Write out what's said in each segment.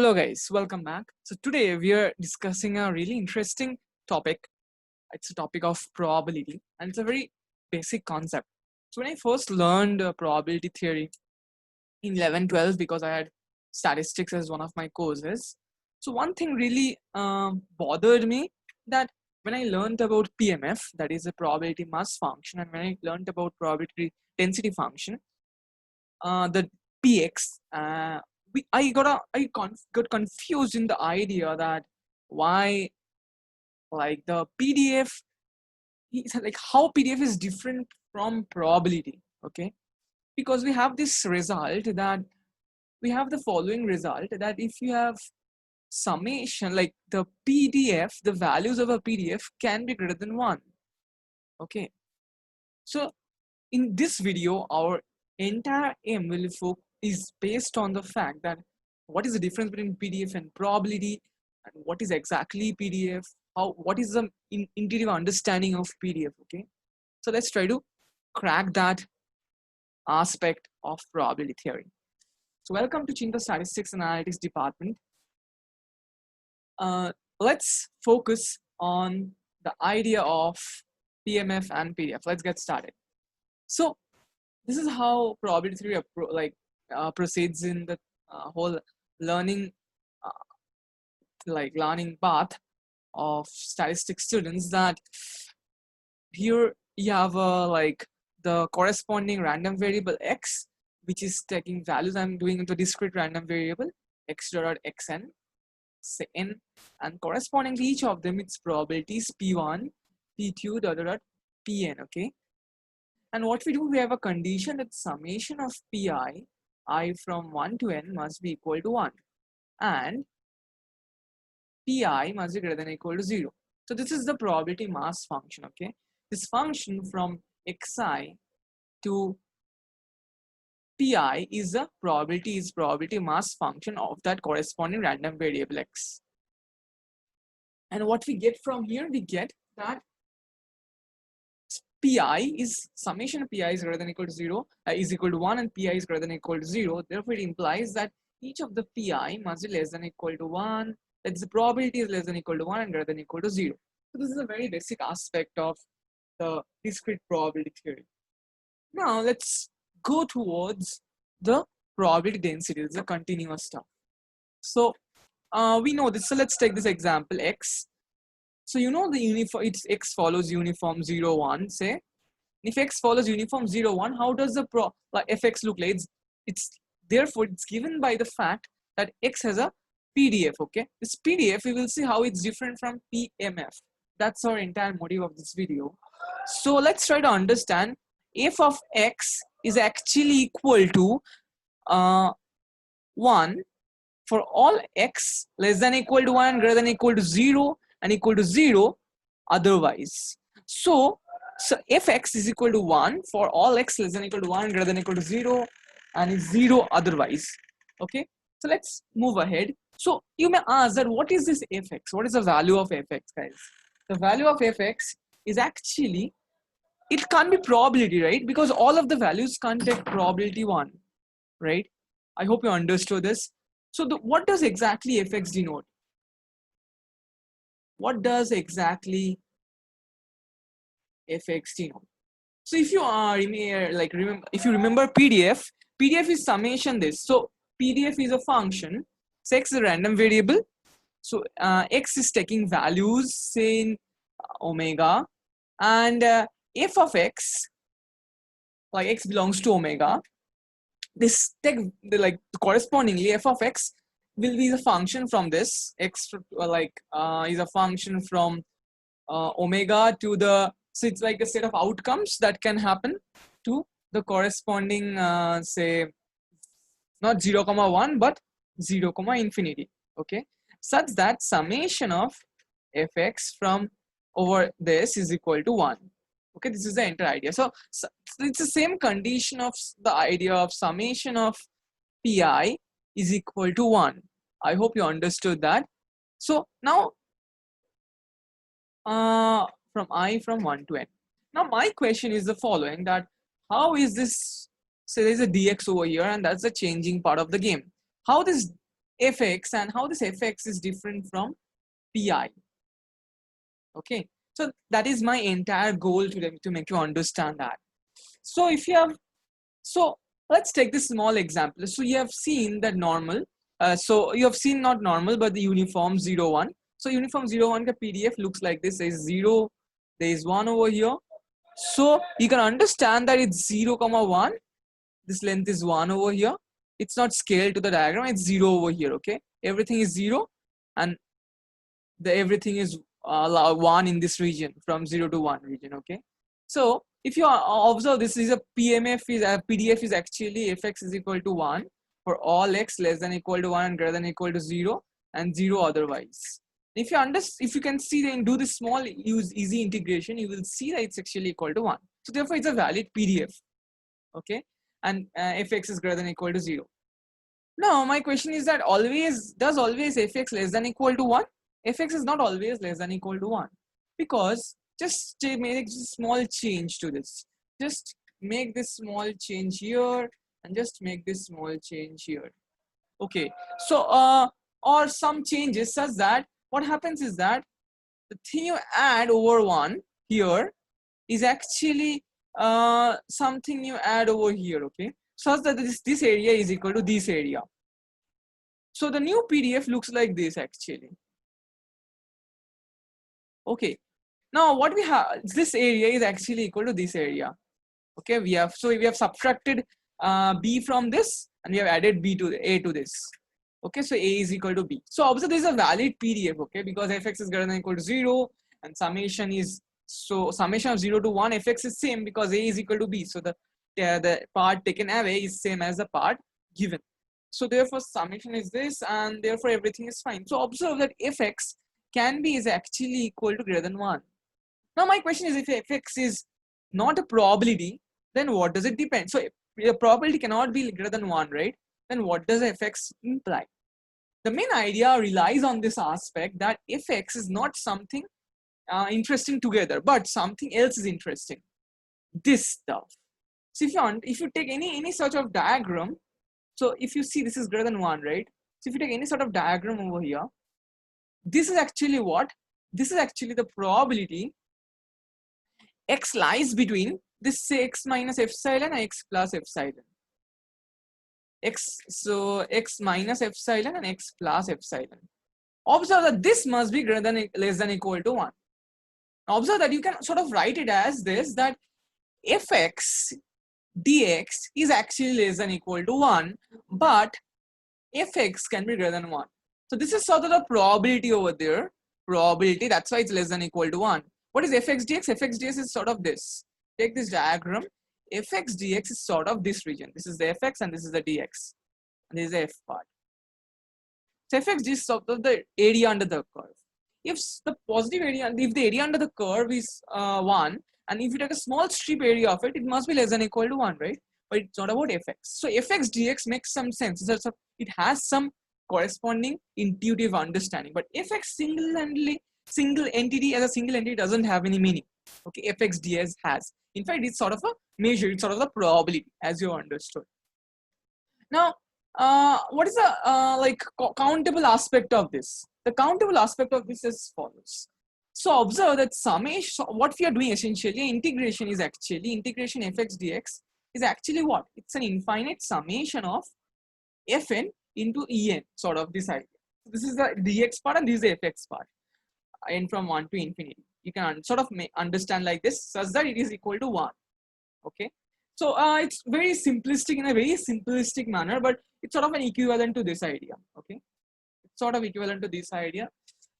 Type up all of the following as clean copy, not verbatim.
Hello guys, welcome back. So today we are discussing a really interesting topic. It's a topic of probability and it's a very basic concept. So when I first learned probability theory in 11, 12, because I had statistics as one of my courses. So one thing really bothered me, that when I learned about PMF, that is a probability mass function, and when I learned about probability density function, the px, got confused in the idea that why, like, the pdf like how pdf is different from probability. Okay, because we have this result, that we have the following result, that if you have summation, like the pdf, the values of a pdf can be greater than 1. Okay, so in this video our entire aim is based on the fact that what is the difference between PDF and probability, and what is exactly PDF, what is the intuitive understanding of PDF. Okay, so let's try to crack that aspect of probability theory. So welcome to Chinta Statistics and Analytics Department. Let's focus on the idea of PMF and PDF. Let's get started. So this is how probability theory proceeds in the whole learning learning path of statistics students, that here you have the corresponding random variable x, which is taking values. I'm doing into discrete random variable x dot xn, say n, and corresponding to each of them its probabilities p1, p2 dot pn. Okay, and what we do, we have a condition that summation of pi, I from 1 to n, must be equal to 1, and pi must be greater than or equal to 0. So this is the probability mass function. Okay, this function from xi to pi is a probability mass function of that corresponding random variable x. And what we get from here, we get that pi is summation of pi is greater than or equal to 0 is equal to 1, and pi is greater than or equal to 0. Therefore it implies that each of the pi must be less than or equal to 1, that the probability is less than or equal to 1 and greater than or equal to 0. So this is a very basic aspect of the discrete probability theory. Now let's go towards the probability density. This is a continuous stuff. So we know this. So let's take this example x. So you know the uniform, it's x follows uniform 0, 1, say. If x follows uniform 0, 1, how does the fx look like? Therefore it's given by the fact that x has a PDF. Okay, this PDF, we will see how it's different from PMF. That's our entire motive of this video. So let's try to understand f of x is actually equal to 1 for all x less than or equal to 1, greater than or equal to 0, and equal to 0 otherwise. So fx is equal to 1 for all x less than or equal to 1, greater than or equal to 0, and is 0 otherwise. Okay, so let's move ahead. So you may ask that what is this fx? What is the value of fx, guys? The value of fx is actually, it can't be probability, right? Because all of the values can't take probability 1, right? I hope you understood this. So what does exactly fx denote? What does exactly fx denote? So if you are if you remember PDF is summation this. So PDF is a function. So x is a random variable. So x is taking values, say in omega, and f of x, like x belongs to omega, this correspondingly f of x will be the function from this x is a function from omega to the, so it's like a set of outcomes that can happen to the corresponding say not 0, 1 but 0, infinity. Okay, such that summation of fx from over this is equal to 1. Okay, this is the entire idea. So it's the same condition of the idea of summation of pi is equal to 1. I hope you understood that. So now from 1 to n. Now my question is the following, that how is this, so there's a dx over here, and that's the changing part of the game. How this fx and how this fx is different from pi. Okay, so that is my entire goal to make you understand that. So if you have, so let's take this small example. So you have seen that normal, so you have seen not normal but the uniform 0 1. So uniform 0 1 ka PDF looks like this. There is 0, there is 1 over here. So you can understand that it's 0 comma 1. This length is 1 over here. It's not scaled to the diagram, it's 0 over here. Okay, everything is 0 and everything is 1 in this region, from 0 to 1 region. Okay, so if you observe, this is a PMF is a PDF is actually fx is equal to 1 for all x less than equal to 1 and greater than equal to 0 and 0 otherwise. If you can see, then do this small easy integration, you will see that it's actually equal to 1. So therefore it's a valid PDF. Okay, and fx is greater than equal to 0. Now my question is that does always fx less than equal to 1? Fx is not always less than equal to 1, because just make a small change to this. Just make this small change here and just make this small change here. Okay, so or some changes such that what happens is that the thing you add over 1 here is actually something you add over here. Okay, such that this area is equal to this area. So the new PDF looks like this actually. Okay, now what we have, this area is actually equal to this area. Okay, we have subtracted b from this and we have added b to a to this. Okay, so a is equal to b. So obviously this is a valid PDF. Okay, because fx is greater than equal to 0 and summation of 0 to 1 fx is same because a is equal to b. So the part taken away is same as the part given. So therefore summation is this and therefore everything is fine. So observe that fx is actually equal to greater than 1. Now my question is, if fx is not a probability, then what does it depend? So a probability cannot be greater than 1, right? Then what does fx imply? The main idea relies on this aspect that fx is not something interesting together, but something else is interesting. This stuff. So if you take any sort of diagram, so if you see this is greater than 1, right? So if you take any sort of diagram over here, this is actually what? This is actually the probability x lies between this, say, x minus epsilon and x plus epsilon. So x minus epsilon and x plus epsilon. Observe that this must be greater than less than equal to 1. Observe that you can sort of write it as this, that fx dx is actually less than equal to 1, but fx can be greater than 1. So this is sort of the probability over there. Probability, that's why it's less than equal to 1. What is fx dx? Fx dx is sort of this. Take this diagram. Fx dx is sort of this region. This is the fx and this is the dx. And this is the f part. So fx dx is sort of the area under the curve. If the positive area, if the area under the curve is 1, and if you take a small strip area of it, it must be less than equal to 1, right? But it's not about fx. So fx dx makes some sense. It has some corresponding intuitive understanding. But fx single entity as a single entity doesn't have any meaning. Okay, fx dx has. In fact, it's sort of a measure. It's sort of the probability, as you understood. Now, what is the countable aspect of this? The countable aspect of this is as follows. So observe that summation. So what we are doing essentially, integration fx dx is actually what? It's an infinite summation of fn into en, sort of this idea. This is the dx part and this is the fx part, n from 1 to infinity. You can sort of understand like this, such that it is equal to 1. Okay, so it's very simplistic, in a very simplistic manner, but it's sort of an equivalent to this idea. Okay, it's sort of equivalent to this idea,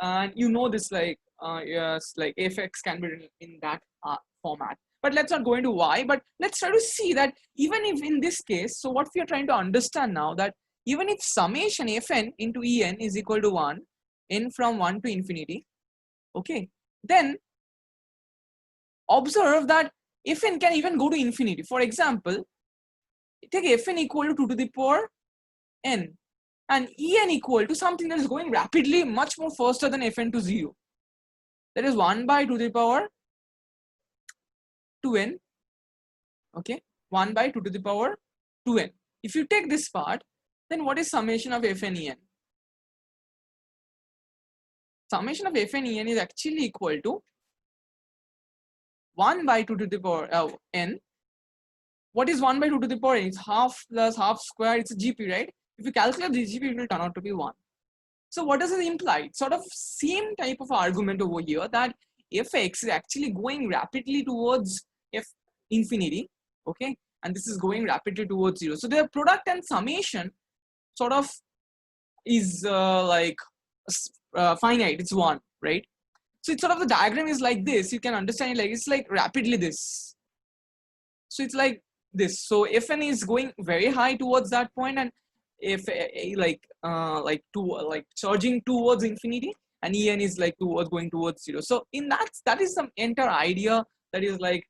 and you know this, like yes, like fx can be written in that format. But let's not go into why, but let's try to see that even if in this case, so what we are trying to understand now, that even if summation fn into en is equal to 1, n from 1 to infinity, okay, then observe that fn can even go to infinity. For example, take fn equal to 2 to the power n and en equal to something that is going rapidly much more faster than fn to 0. That is 1 by 2 to the power 2n. Okay, 1 by 2 to the power 2n. If you take this part, then what is summation of fn en? summation of fn en is actually equal to 1 by 2 to the power n. What is 1 by 2 to the power n? It's half plus half square. It's a GP, right? If you calculate the GP, it will turn out to be 1. So what does it imply? It's sort of same type of argument over here, that fx is actually going rapidly towards f infinity, okay? And this is going rapidly towards 0. So their product and summation sort of is finite. It's 1, right? So it's sort of, the diagram is like this. You can understand it like, it's like rapidly this. So it's like this. So fn is going very high towards that point, and if surging towards infinity, and en is like going towards 0. So in that is some entire idea that is like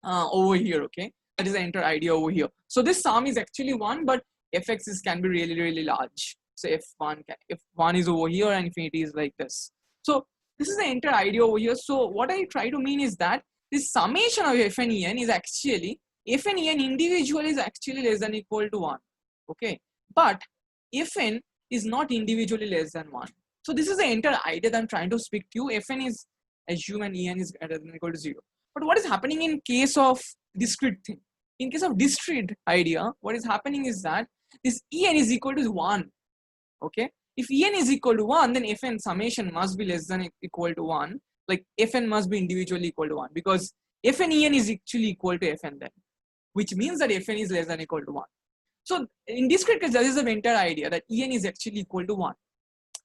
over here, okay? That is the entire idea over here. So this sum is actually 1, but fx can be really large. So if 1 is over here and infinity is like this. So this is the entire idea over here. So what I try to mean is that this summation of fn en is actually, fn en individual is actually less than equal to 1, okay? But fn is not individually less than 1. So this is the entire idea that I'm trying to speak to you. Fn is assume and en is greater than equal to 0. But what is happening in case of discrete thing? In case of discrete idea, what is happening is that this en is equal to 1, okay? If en is equal to 1, then fn summation must be less than equal to 1. Like fn must be individually equal to 1, because fn en is actually equal to fn then, which means that fn is less than equal to 1. So in discrete case, that is the entire idea, that en is actually equal to 1.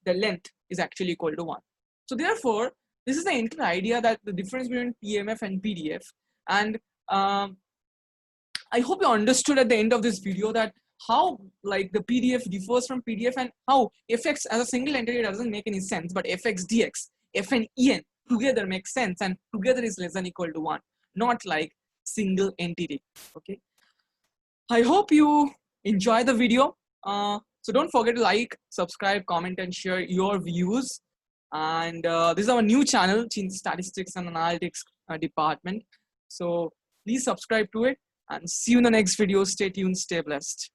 The length is actually equal to 1. So therefore, this is the entire idea, that the difference between PMF and PDF. And I hope you understood at the end of this video that how like the PDF differs from PDF, and how fx as a single entity doesn't make any sense, but fx dx, fn en together makes sense, and together is less than equal to 1, not like single entity, okay? I hope you enjoy the video. So don't forget to like, subscribe, comment, and share your views. And this is our new channel, Chin Statistics and Analytics Department. So please subscribe to it, and see you in the next video. Stay tuned, stay blessed.